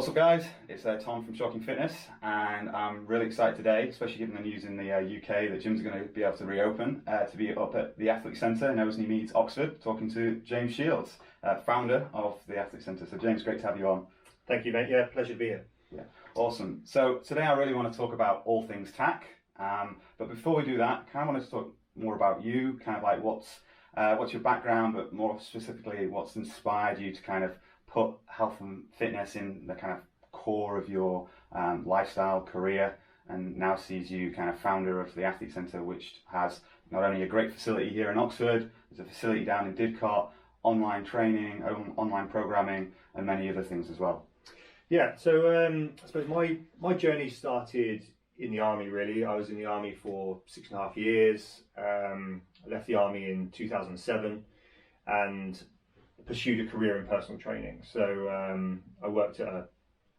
What's up, guys? It's Tom from Shocking Fitness, and I'm really excited today, especially given the news in the UK that gyms are going to be able to reopen, to be up at the Athletic Centre in Oseley Meads, Oxford, talking to James Shields, founder of the Athletic Centre. So, James, great to have you on. Thank you, mate. Yeah, pleasure to be here. Yeah, awesome. So today I really want to talk about all things TAC, but before we do that, kind of want to talk more about you, kind of like what's your background, but more specifically, what's inspired you to kind of put health and fitness in the kind of core of your lifestyle, career, and now sees you kind of founder of the Athletic Centre, which has not only a great facility here in Oxford, there's a facility down in Didcot, online training, online programming, and many other things as well. Yeah, so I suppose my journey started in the army, really. I was in the army for 6.5 years. I left the army in 2007 and pursued a career in personal training. So I worked at a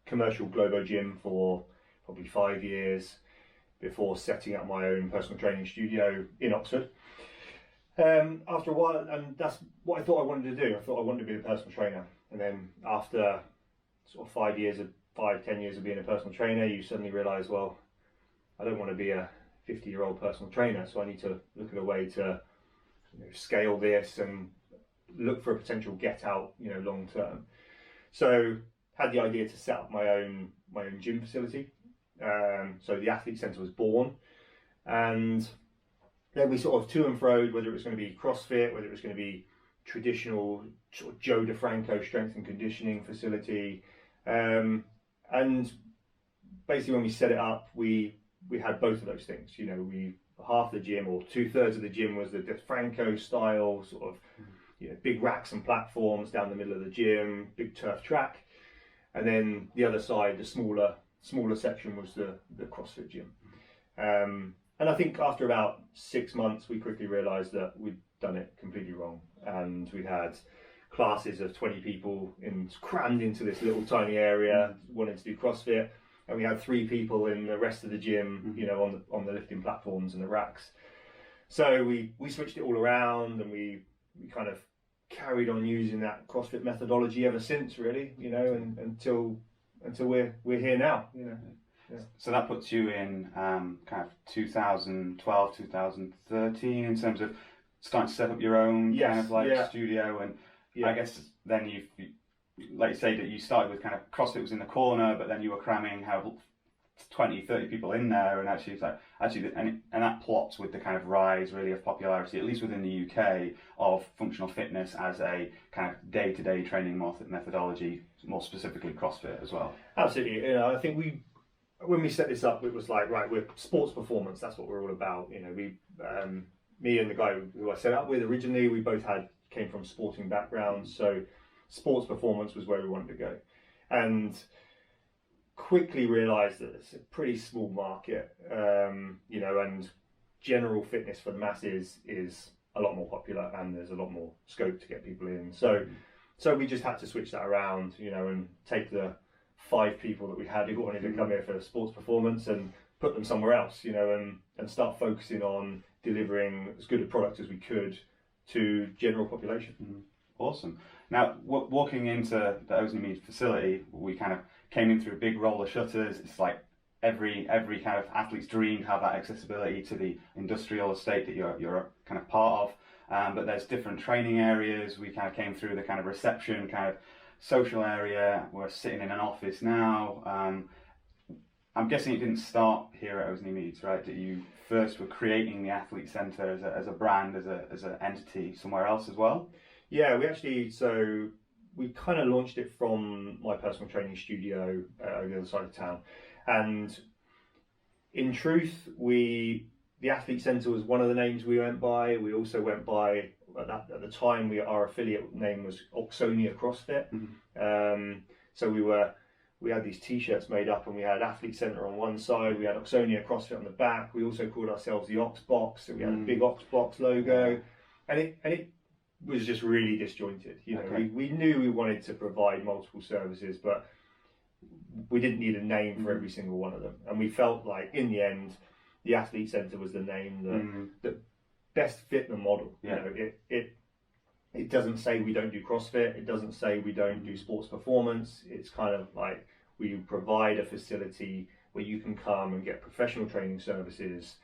commercial Globo gym for probably 5 years before setting up my own personal training studio in Oxford. After a while, and that's what I thought I wanted to do. I thought I wanted to be a personal trainer. And then after sort of 10 years of being a personal trainer, you suddenly realise, well, I don't want to be a 50-year-old personal trainer, so I need to look at a way to scale this and look for a potential get out, long term. So had the idea to set up my own gym facility. So the Athletic Centre was born, and then we sort of to and fro, whether it was going to be CrossFit, whether it was going to be traditional sort of Joe DeFranco strength and conditioning facility, and basically when we set it up, we had both of those things. Half the gym, or 2/3 of the gym, was the DeFranco style sort of big racks and platforms down the middle of the gym, big turf track, and then the other side, the smaller section, was the CrossFit gym. And I think after about 6 months, we quickly realised that we'd done it completely wrong, and we had classes of 20 people crammed into this little tiny area wanting to do CrossFit, and we had 3 people in the rest of the gym, on the lifting platforms and the racks. So we switched it all around, and we kind of carried on using that CrossFit methodology ever since, really, and until we're here now, Yeah. So that puts you in kind of 2012, 2013 in terms of starting to set up your own kind of studio, and I guess then you like you say that you started with kind of CrossFit was in the corner, but then you were cramming how 20, 30 people in there, and actually it's like and that plots with the kind of rise really of popularity, at least within the UK, of functional fitness as a kind of day-to-day training methodology, more specifically CrossFit as well. Absolutely. I think when we set this up, it was like, right, we're sports performance, that's what we're all about. Me and the guy who I set up with originally, we both came from sporting backgrounds, so sports performance was where we wanted to go, and quickly realised that it's a pretty small market, and general fitness for the masses is a lot more popular, and there's a lot more scope to get people in. So we just had to switch that around, and take the 5 people that we had who wanted to come here for sports performance and put them somewhere else, and start focusing on delivering as good a product as we could to general population. Awesome. Now, walking into the Oseley Meads facility, we kind of came in through big roller shutters. It's like every kind of athlete's dream to have that accessibility to the industrial estate that you're kind of part of. But there's different training areas. We kind of came through the kind of reception, kind of social area. We're sitting in an office now. I'm guessing it didn't start here at Oseley Meads, right? That you first were creating the Athletic Centre as a brand, as an entity somewhere else as well? Yeah, we kind of launched it from my personal training studio on the other side of town, and in truth, the Athletic Centre was one of the names we went by. We also went by, at the time, our affiliate name was Oxonia CrossFit. So we had these t-shirts made up, and we had Athletic Centre on one side, we had Oxonia CrossFit on the back. We also called ourselves the Ox Box, so we had a big Ox Box logo, and it was just really disjointed. We knew we wanted to provide multiple services, but we didn't need a name for every single one of them, and we felt like in the end the Athletic Centre was the name that best fit the model. It doesn't say we don't do CrossFit, it doesn't say we don't do sports performance. It's kind of like We provide a facility where you can come and get professional training services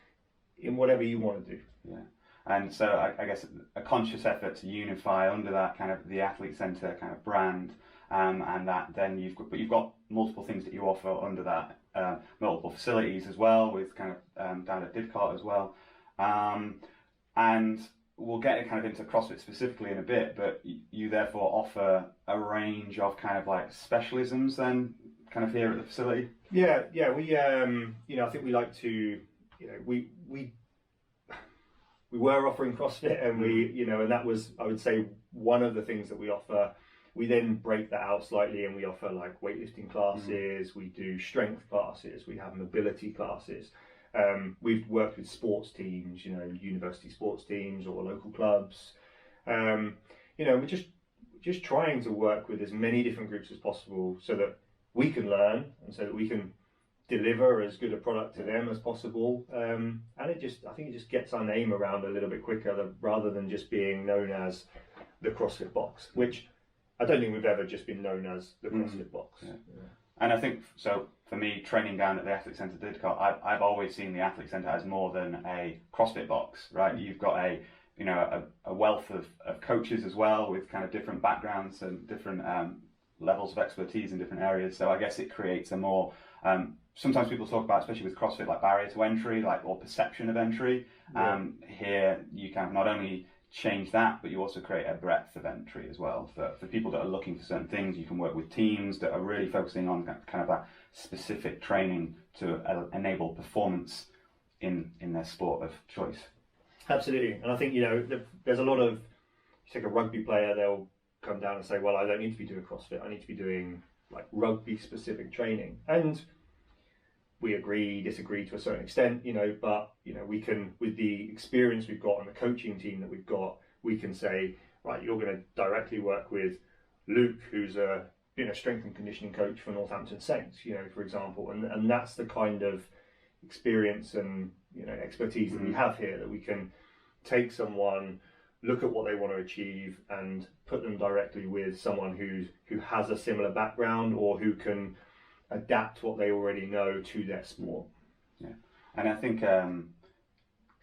in whatever you want to do. Yeah. And so I guess a conscious effort to unify under that kind of the Athlete Centre kind of brand, and that then you've got multiple things that you offer under that, multiple facilities as well, with kind of down at Didcot as well, and we'll get kind of into CrossFit specifically in a bit, but you therefore offer a range of kind of like specialisms then kind of here at the facility. Yeah, we I think we like to, we were offering CrossFit, and and that was, I would say, one of the things that we offer. We then break that out slightly, and we offer like weightlifting classes, we do strength classes, we have mobility classes. We've worked with sports teams, university sports teams or local clubs. We're just trying to work with as many different groups as possible so that we can learn and so that we can deliver as good a product to them as possible. And I think it just gets our name around a little bit quicker rather than just being known as the CrossFit Box, which I don't think we've ever just been known as the CrossFit Box. Yeah. Yeah. And I think, so for me, training down at the Athlete Centre Didcot, I've always seen the Athlete Centre as more than a CrossFit box, right? You've got a wealth of coaches as well, with kind of different backgrounds and different levels of expertise in different areas. So I guess it creates a more, sometimes people talk about, especially with CrossFit, like barrier to entry, or perception of entry. Here you can not only change that, but you also create a breadth of entry as well for people that are looking for certain things. You can work with teams that are really focusing on kind of that specific training to enable performance in their sport of choice. Absolutely. And I think there's a lot of, you take a rugby player, they'll come down and say, well, I don't need to be doing CrossFit, I need to be doing like rugby specific training. And we disagree to a certain extent, but we can, with the experience we've got and the coaching team that we've got, we can say, right, you're going to directly work with Luke, who's a strength and conditioning coach for Northampton Saints, for example, and that's the kind of experience and expertise that we have here, that we can take someone, look at what they want to achieve, and put them directly with someone who has a similar background or who can adapt what they already know to their sport. Yeah, and I think kind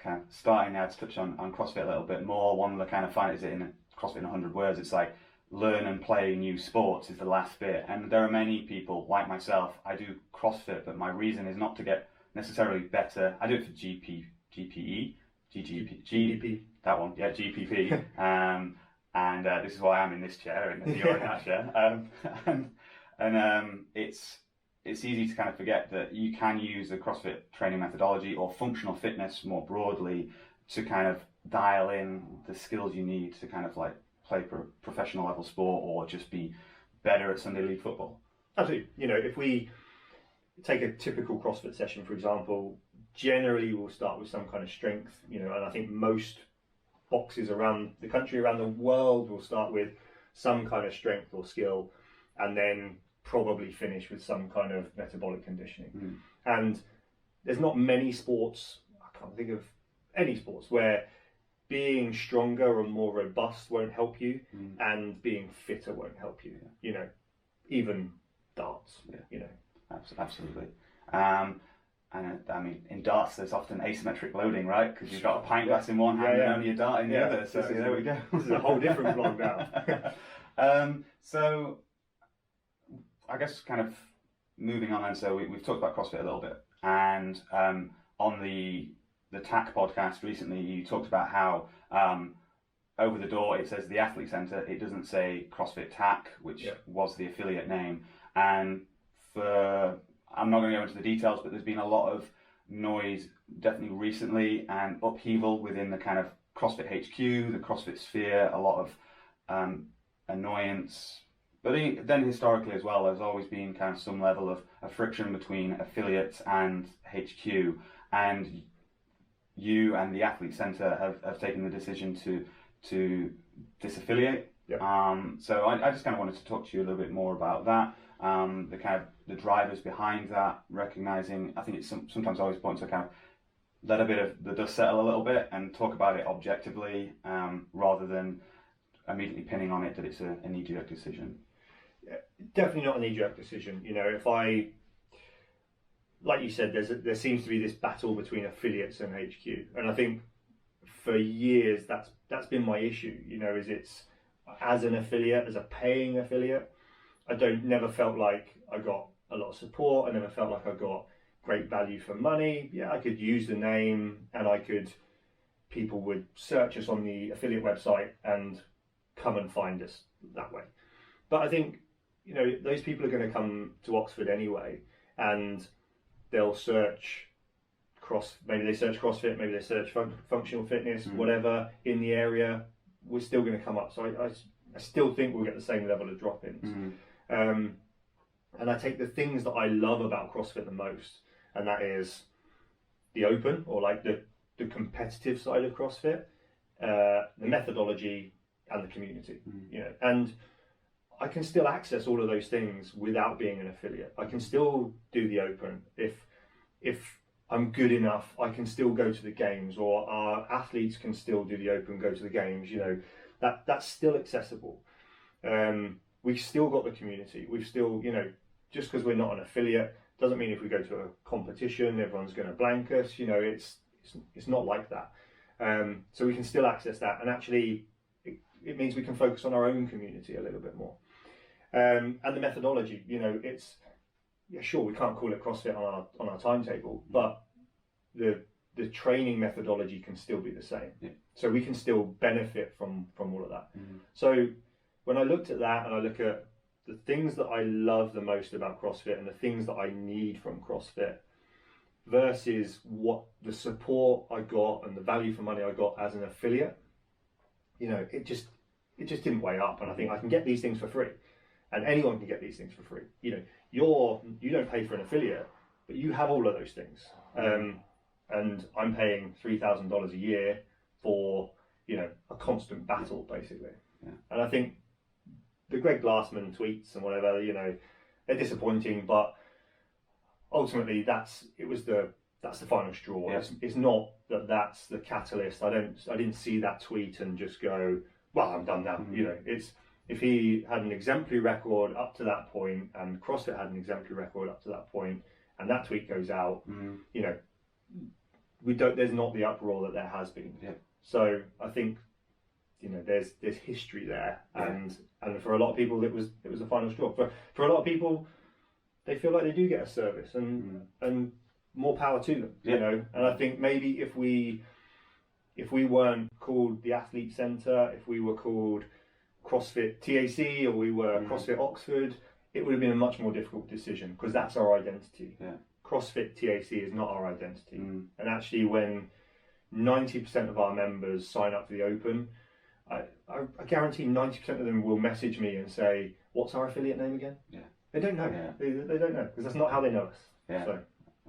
of starting now to touch on CrossFit a little bit more, one of the kind of find is it in CrossFit in 100 words, it's like learn and play new sports is the last bit. And there are many people like myself, I do CrossFit, but my reason is not to get necessarily better. I do it for GPP, that one, yeah, GPP. And this is why I'm in this chair and you're in that chair. And it's easy to kind of forget that you can use the CrossFit training methodology or functional fitness more broadly to kind of dial in the skills you need to kind of like play professional level sport or just be better at Sunday League football. Absolutely. If we take a typical CrossFit session, for example, generally we'll start with some kind of strength, and I think most boxes around the country, around the world, will start with some kind of strength or skill, and then probably finish with some kind of metabolic conditioning. And there's not many sports, I can't think of any sports, where being stronger and more robust won't help you, and being fitter won't help you. Even darts. Absolutely. And I mean, in darts, there's often asymmetric loading, right? Because you've got a pint glass in one hand and only a dart in the other. So there we go. This is a whole different vlog now. So I guess kind of moving on, and so we've talked about CrossFit a little bit, and on the TAC podcast recently, you talked about how over the door it says the Athlete Centre, it doesn't say CrossFit TAC, which was the affiliate name. And I'm not going to go into the details, but there's been a lot of noise definitely recently and upheaval within the kind of CrossFit HQ, the CrossFit sphere, a lot of annoyance. But then historically as well, there's always been kind of some level of friction between affiliates and HQ. And you and the Athlete Centre have taken the decision to disaffiliate. So I just kind of wanted to talk to you a little bit more about that, the kind of the drivers behind that, recognizing, I think it's sometimes always important to kind of let a bit of the dust settle a little bit and talk about it objectively, rather than immediately pinning on it that it's a knee-jerk decision. definitely not a knee-jerk decision. You know, if I, like you said, there seems to be this battle between affiliates and HQ, and I think for years that's been my issue. You know, is it's as an affiliate, as a paying affiliate, I never felt like I got a lot of support. I never felt like I got great value for money. Yeah, I could use the name, and people would search us on the affiliate website and come and find us that way. But I think, you know, those people are going to come to Oxford anyway, and they'll search maybe they search CrossFit, maybe they search functional fitness, whatever in the area, we're still going to come up. So I still think we'll get the same level of drop-ins. And I take the things that I love about CrossFit the most, and that is the open, or like the competitive side of CrossFit, the methodology, and the community. You know, and I can still access all of those things without being an affiliate. I can still do the open. If I'm good enough, I can still go to the games, or our athletes can still do the open, go to the games. You know, that's still accessible. We've still got the community. We've still, you know, just because we're not an affiliate doesn't mean if we go to a competition, everyone's going to blank us. You know, it's not like that. So we can still access that, and actually, it means we can focus on our own community a little bit more. And the methodology, you know, sure, we can't call it CrossFit on our timetable, but the training methodology can still be the same. Yeah. So we can still benefit from all of that. So when I looked at that, and I look at the things that I love the most about CrossFit and the things that I need from CrossFit versus what the support I got and the value for money I got as an affiliate, you know, it just didn't weigh up. And I think I can get these things for free, and anyone can get these things for free. You know, you don't pay for an affiliate, but you have all of those things. And I'm paying $3,000 a year for, you know, a constant battle, basically. Yeah. And I think the Greg Glassman tweets and whatever, you know, they're disappointing, but ultimately that's the final straw. Yeah. It's not that's the catalyst. I didn't see that tweet and just go, well, I'm done now. You know, it's, if he had an exemplary record up to that point, and CrossFit had an exemplary record up to that point, and that tweet goes out, you know, there's not the uproar that there has been. Yeah. So I think, you know, there's history there, and for a lot of people it was the final straw. For a lot of people, they feel like they do get a service, and more power to them. You know, and I think maybe if we weren't called the Athlete Centre, if we were called CrossFit TAC, or we were CrossFit Oxford, it would have been a much more difficult decision, because that's our identity. Yeah. CrossFit TAC is not our identity. And actually, when 90% of our members sign up for the Open, I guarantee 90% of them will message me and say, what's our affiliate name again? Yeah. They don't know. Yeah. They don't know, because that's not how they know us. Yeah. So.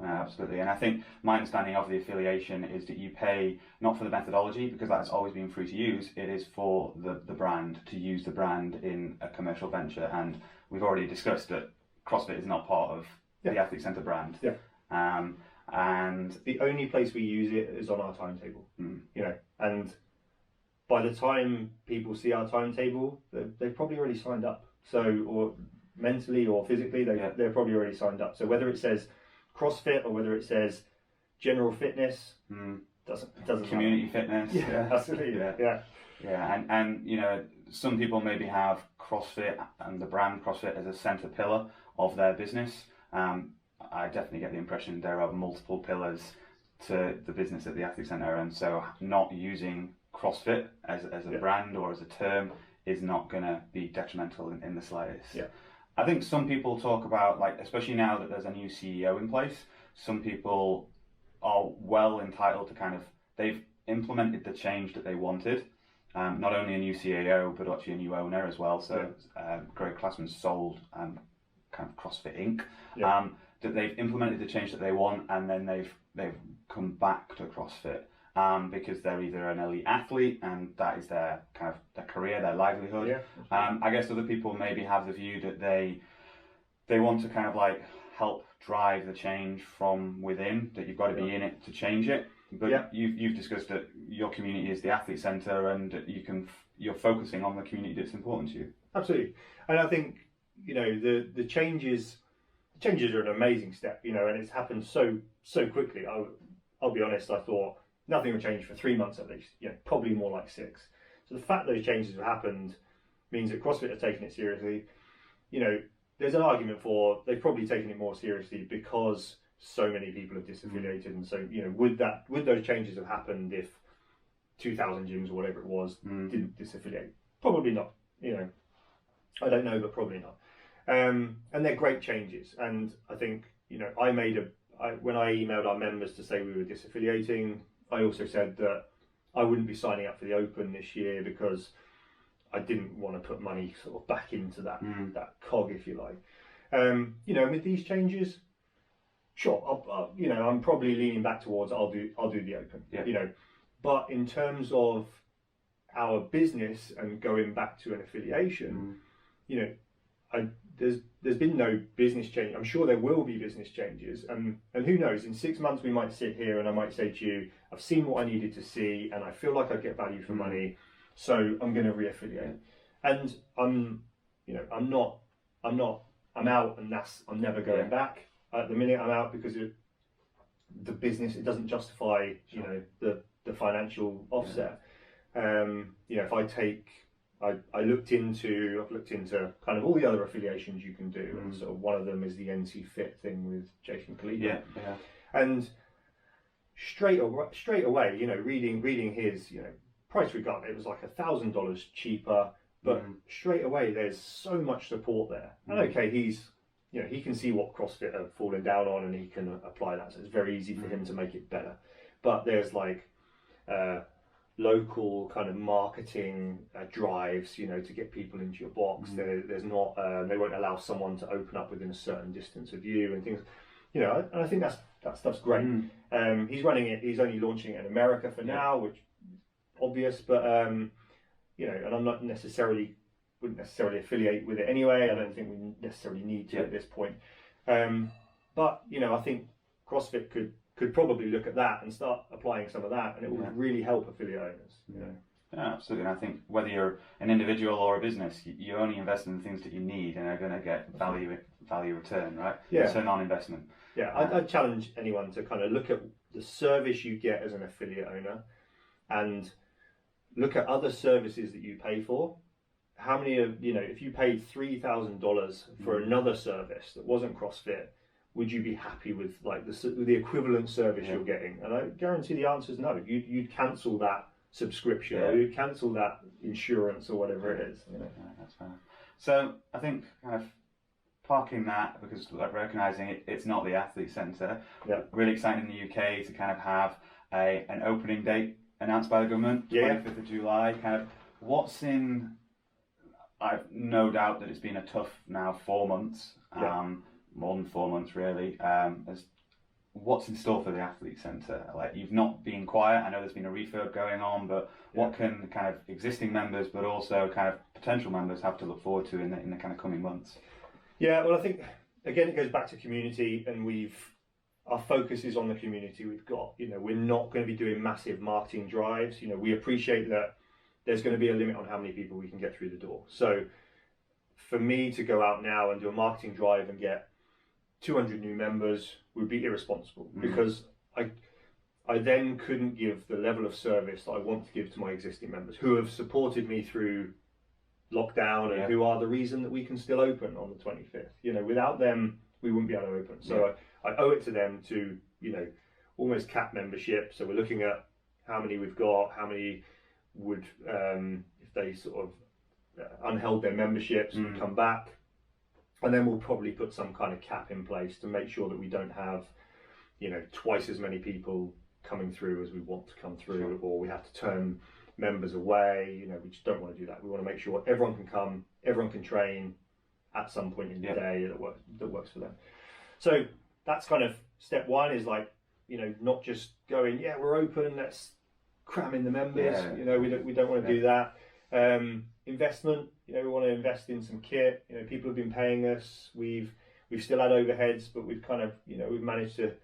Absolutely. And I think my understanding of the affiliation is that you pay not for the methodology, because that's always been free to use. It is for the brand, to use the brand in a commercial venture. And we've already discussed that CrossFit is not part of the Athlete Centre brand. Yeah. And the only place we use it is on our timetable. You know, and by the time people see our timetable, they've probably already signed up. So, or mentally or physically, they're probably already signed up. So whether it says CrossFit or whether it says general fitness, doesn't community matter. Fitness. Yeah, absolutely. Yeah. And you know, some people maybe have CrossFit and the brand CrossFit as a centre pillar of their business. I definitely get the impression there are multiple pillars to the business at the Athlete Centre, and so not using CrossFit as a brand or as a term is not going to be detrimental in the slightest. Yeah. I think some people talk about, like, especially now that there's a new CEO in place, some people are well entitled to they've implemented the change that they wanted. Not only a new CEO, but actually a new owner as well. So Greg Glassman sold kind of CrossFit Inc. That they've implemented the change that they want, and then they've come back to CrossFit because they're either an elite athlete and that is their kind of their career, their livelihood. Yeah. I guess other people maybe have the view that they want to kind of like help drive the change from within, that you've got to be in it to change it. But you've discussed that your community is the Athlete Centre, and you're focusing on the community that's important to you. Absolutely. And I think, you know, the changes are an amazing step, you know, and it's happened so quickly. I'll be honest, I thought nothing would change for 3 months at least, you know, probably more like 6. So the fact those changes have happened means that CrossFit have taken it seriously. You know, there's an argument for they've probably taken it more seriously because so many people have disaffiliated, and so, you know, would those changes have happened if 2,000 gyms or whatever it was didn't disaffiliate? Probably not. You know, I don't know, but probably not. And they're great changes, and I think, you know, when I emailed our members to say we were disaffiliating, I also said that I wouldn't be signing up for the Open this year because I didn't want to put money sort of back into that cog, if you like. You know, with these changes, sure, I'll, you know, I'm probably leaning back towards I'll do the Open. Yeah. You know, but in terms of our business and going back to an affiliation, you know, there's been no business change. I'm sure there will be business changes, and who knows? In 6 months, we might sit here and I might say to you, I've seen what I needed to see, and I feel like I get value for money, so I'm going to reaffiliate. And I'm out, and I'm never going back. At the minute, I'm out because the business, it doesn't justify, you know, the financial offset. You know, if I've looked into kind of all the other affiliations you can do, and sort of one of them is the NC Fit thing with Jason Kalipa. Yeah. And straight away, you know, reading his, you know, price we got, it was like $1,000 cheaper, but straight away there's so much support there. And okay, you know, he can see what CrossFit have fallen down on, and he can apply that, so it's very easy for him to make it better. But there's like local kind of marketing drives, you know, to get people into your box. There's not, they won't allow someone to open up within a certain distance of you and things, you know, and I think that stuff's great. He's only launching it in America for now, which is obvious, but you know, and I'm not wouldn't necessarily affiliate with it anyway. I don't think we necessarily need to at this point. But, you know, I think CrossFit could probably look at that and start applying some of that, and it would really help affiliate owners. You know. Yeah, absolutely. And I think whether you're an individual or a business, you only invest in the things that you need and are going to get value return, right? Yeah. Return on investment. Yeah, I'd challenge anyone to kind of look at the service you get as an affiliate owner, and look at other services that you pay for. How many of, you know, if you paid $3,000 for another service that wasn't CrossFit, would you be happy with like the equivalent service you're getting? And I guarantee the answer is no. You'd cancel that subscription, or you'd cancel that insurance, or whatever it is. You know? Yeah, that's fair. So I think kind of parking that, because like recognizing it's not the athlete centre. Yeah. Really exciting in the UK to kind of have an opening date announced by the government, 25th of July. Kind of what's in. I've no doubt that it's been a tough now 4 months, more than 4 months really. What's in store for the athlete centre? Like, you've not been quiet. I know there's been a refurb going on, but what can kind of existing members, but also kind of potential members, have to look forward to in the kind of coming months? Yeah, well, I think again it goes back to community, and our focus is on the community we've got. You know, we're not going to be doing massive marketing drives. You know, we appreciate that there's going to be a limit on how many people we can get through the door. So for me to go out now and do a marketing drive and get 200 new members would be irresponsible, because I then couldn't give the level of service that I want to give to my existing members who have supported me through lockdown and who are the reason that we can still open on the 25th. You know, without them, we wouldn't be able to open. So I owe it to them to, you know, almost cap membership. So we're looking at how many we've got, how many would, if they sort of unheld their memberships, would come back. And then we'll probably put some kind of cap in place to make sure that we don't have, you know, twice as many people coming through as we want to come through, or we have to turn members away. You know, we just don't want to do that. We want to make sure everyone can come, everyone can train at some point in the day that works for them. So that's kind of step one, is like, you know, not just going, we're open, let's cram in the members. You know, we don't want to do that. Investment, you know, we want to invest in some kit. You know, people have been paying us. We've still had overheads, but we've kind of, you know, we've managed to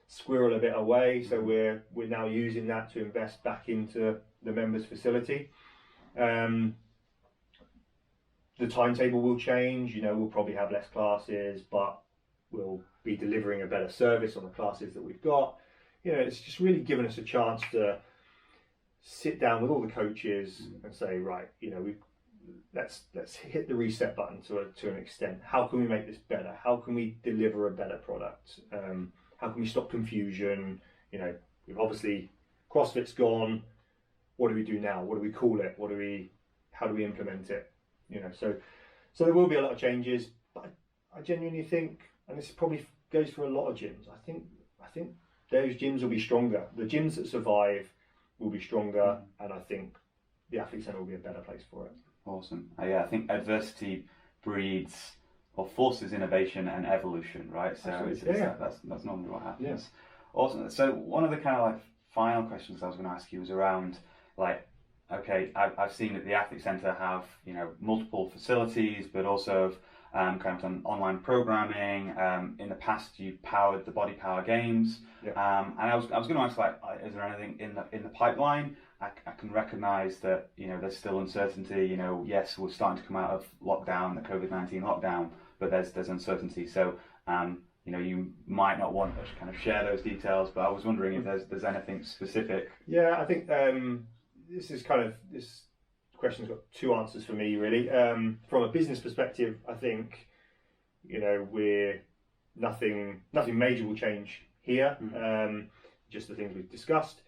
squirrel a bit away. So we're now using that to invest back into the members' facility. the timetable will change. You know, we'll probably have less classes, but we'll be delivering a better service on the classes that we've got. You know, it's just really given us a chance to sit down with all the coaches and say, right, you know, let's hit the reset button to an extent. How can we make this better? How can we deliver a better product? How can we stop confusion? You know, we've obviously CrossFit's gone. What do we do now? What do we call it? How do we implement it? You know, so there will be a lot of changes, but I genuinely think, and this probably goes for a lot of gyms, I think those gyms will be stronger. The gyms that survive will be stronger, and I think the Athlete Centre will be a better place for it. Awesome. Yeah, I think adversity breeds or forces innovation and evolution, right? So that's normally what happens. Yeah. Awesome. So one of the kind of like final questions I was going to ask you was around like, okay, I've seen that the Athlete Centre have, you know, multiple facilities, but also kind of done online programming. In the past, you powered the Body Power Games, and I was going to ask, like, is there anything in the pipeline? I can recognise that, you know, there's still uncertainty. You know, yes, we're starting to come out of lockdown, the COVID-19 lockdown, but there's uncertainty. So, you know, you might not want to kind of share those details, but I was wondering if there's anything specific. Yeah, I think this question's got two answers for me, really. From a business perspective, I think, you know, nothing major will change here. Just the things we've discussed.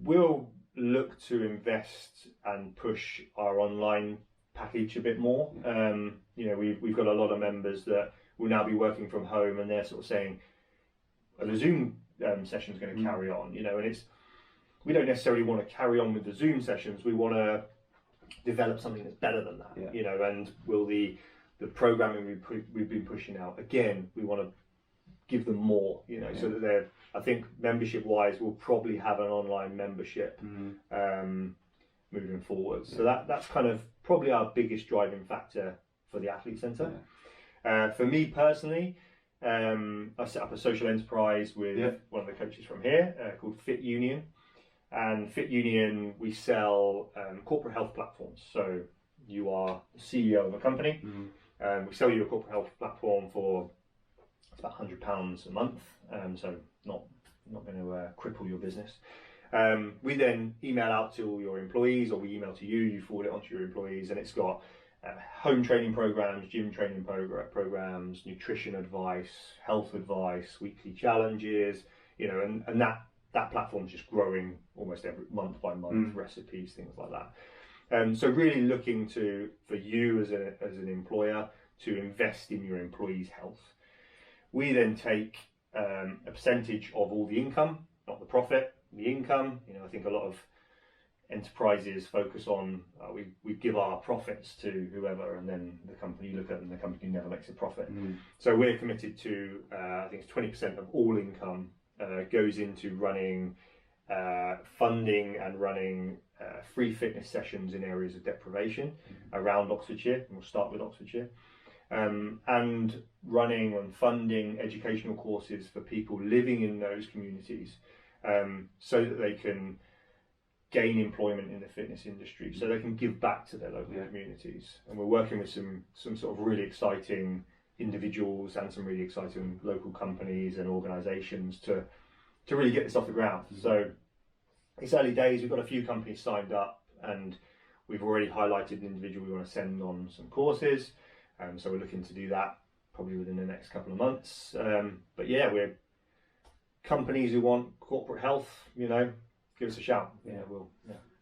We'll look to invest and push our online package a bit more. You know, we've got a lot of members that will now be working from home, and they're sort of saying, the Zoom session is going to carry on. You know, and we don't necessarily want to carry on with the Zoom sessions. We want to develop something that's better than that. Yeah. You know, and will the programming we've been pushing out, again, we want to give them more. You know, so that I think membership wise, we'll probably have an online membership moving forward. So that's kind of probably our biggest driving factor for the Athlete Centre. For me personally, I set up a social enterprise with one of the coaches from here called Fit Union. And Fit Union, we sell corporate health platforms. So you are the CEO of a company, we sell you a corporate health platform for about £100 a month. So not going to cripple your business. We then email out to all your employees, or we email to you, you forward it onto your employees, and it's got home training programs, gym training programs, nutrition advice, health advice, weekly challenges, you know, and that platform's just growing almost every month by month, recipes, things like that. So really looking for you as an employer to invest in your employees' health. We then take a percentage of all the income, not the profit, the income. You know, I think a lot of enterprises focus on we give our profits to whoever, and then the company, you look at them, the company never makes a profit. So we're committed to I think it's 20% of all income goes into running funding and running free fitness sessions in areas of deprivation around Oxfordshire, and we'll start with Oxfordshire, and running and funding educational courses for people living in those communities, so that they can gain employment in the fitness industry, so they can give back to their local communities. And we're working with some sort of really exciting individuals and some really exciting local companies and organisations to really get this off the ground. So it's early days. We've got a few companies signed up, and we've already highlighted an individual we want to send on some courses. So we're looking to do that probably within the next couple of months. But yeah, we're companies who want corporate health, you know, give us a shout. No,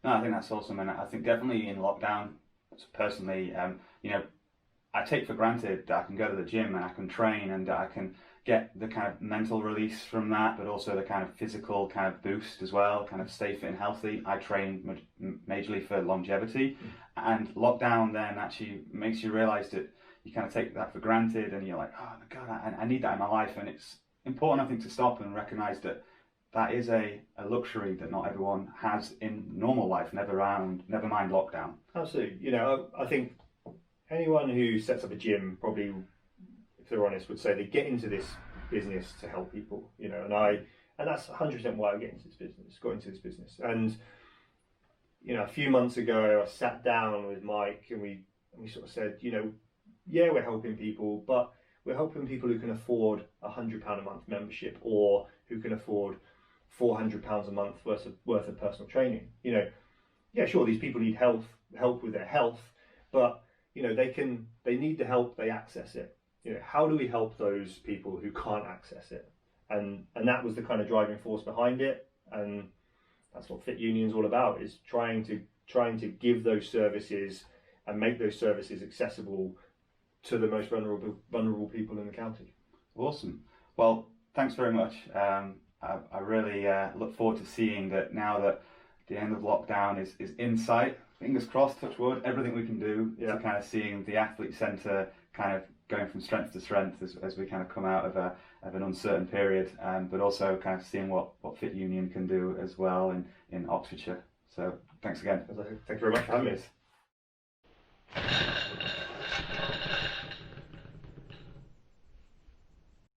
I think that's awesome, and I think definitely in lockdown, personally, you know, I take for granted that I can go to the gym and I can train and that I can get the kind of mental release from that, but also the kind of physical kind of boost as well, kind of stay fit and healthy. I train majorly for longevity, and lockdown then actually makes you realise that you kind of take that for granted, and you're like, oh my God, I need that in my life. And it's important, I think, to stop and recognise that is a luxury that not everyone has in normal life, never mind lockdown. Absolutely. You know, I think anyone who sets up a gym probably, if they're honest, would say they get into this business to help people, you know, and that's 100% why I got into this business. And, you know, a few months ago, I sat down with Mike and we and we sort of said, yeah, we're helping people, but we're helping people who can afford £100 a month membership, or who can afford £400 a month worth of personal training. Yeah, sure, these people need help with their health, but they need the help, they access it. How do we help those people who can't access it? And that was the kind of driving force behind it, and that's what Fit Union's all about, is trying to give those services and make those services accessible to the most vulnerable people in the county. Awesome. Well, thanks very much. I really look forward to seeing that now that the end of lockdown is in sight. Fingers crossed, touch wood, everything we can do to kind of seeing the athlete centre kind of going from strength to strength as we kind of come out of an uncertain period, but also kind of seeing what Fit Union can do as well in Oxfordshire. So thanks again. Thank you very much for having me.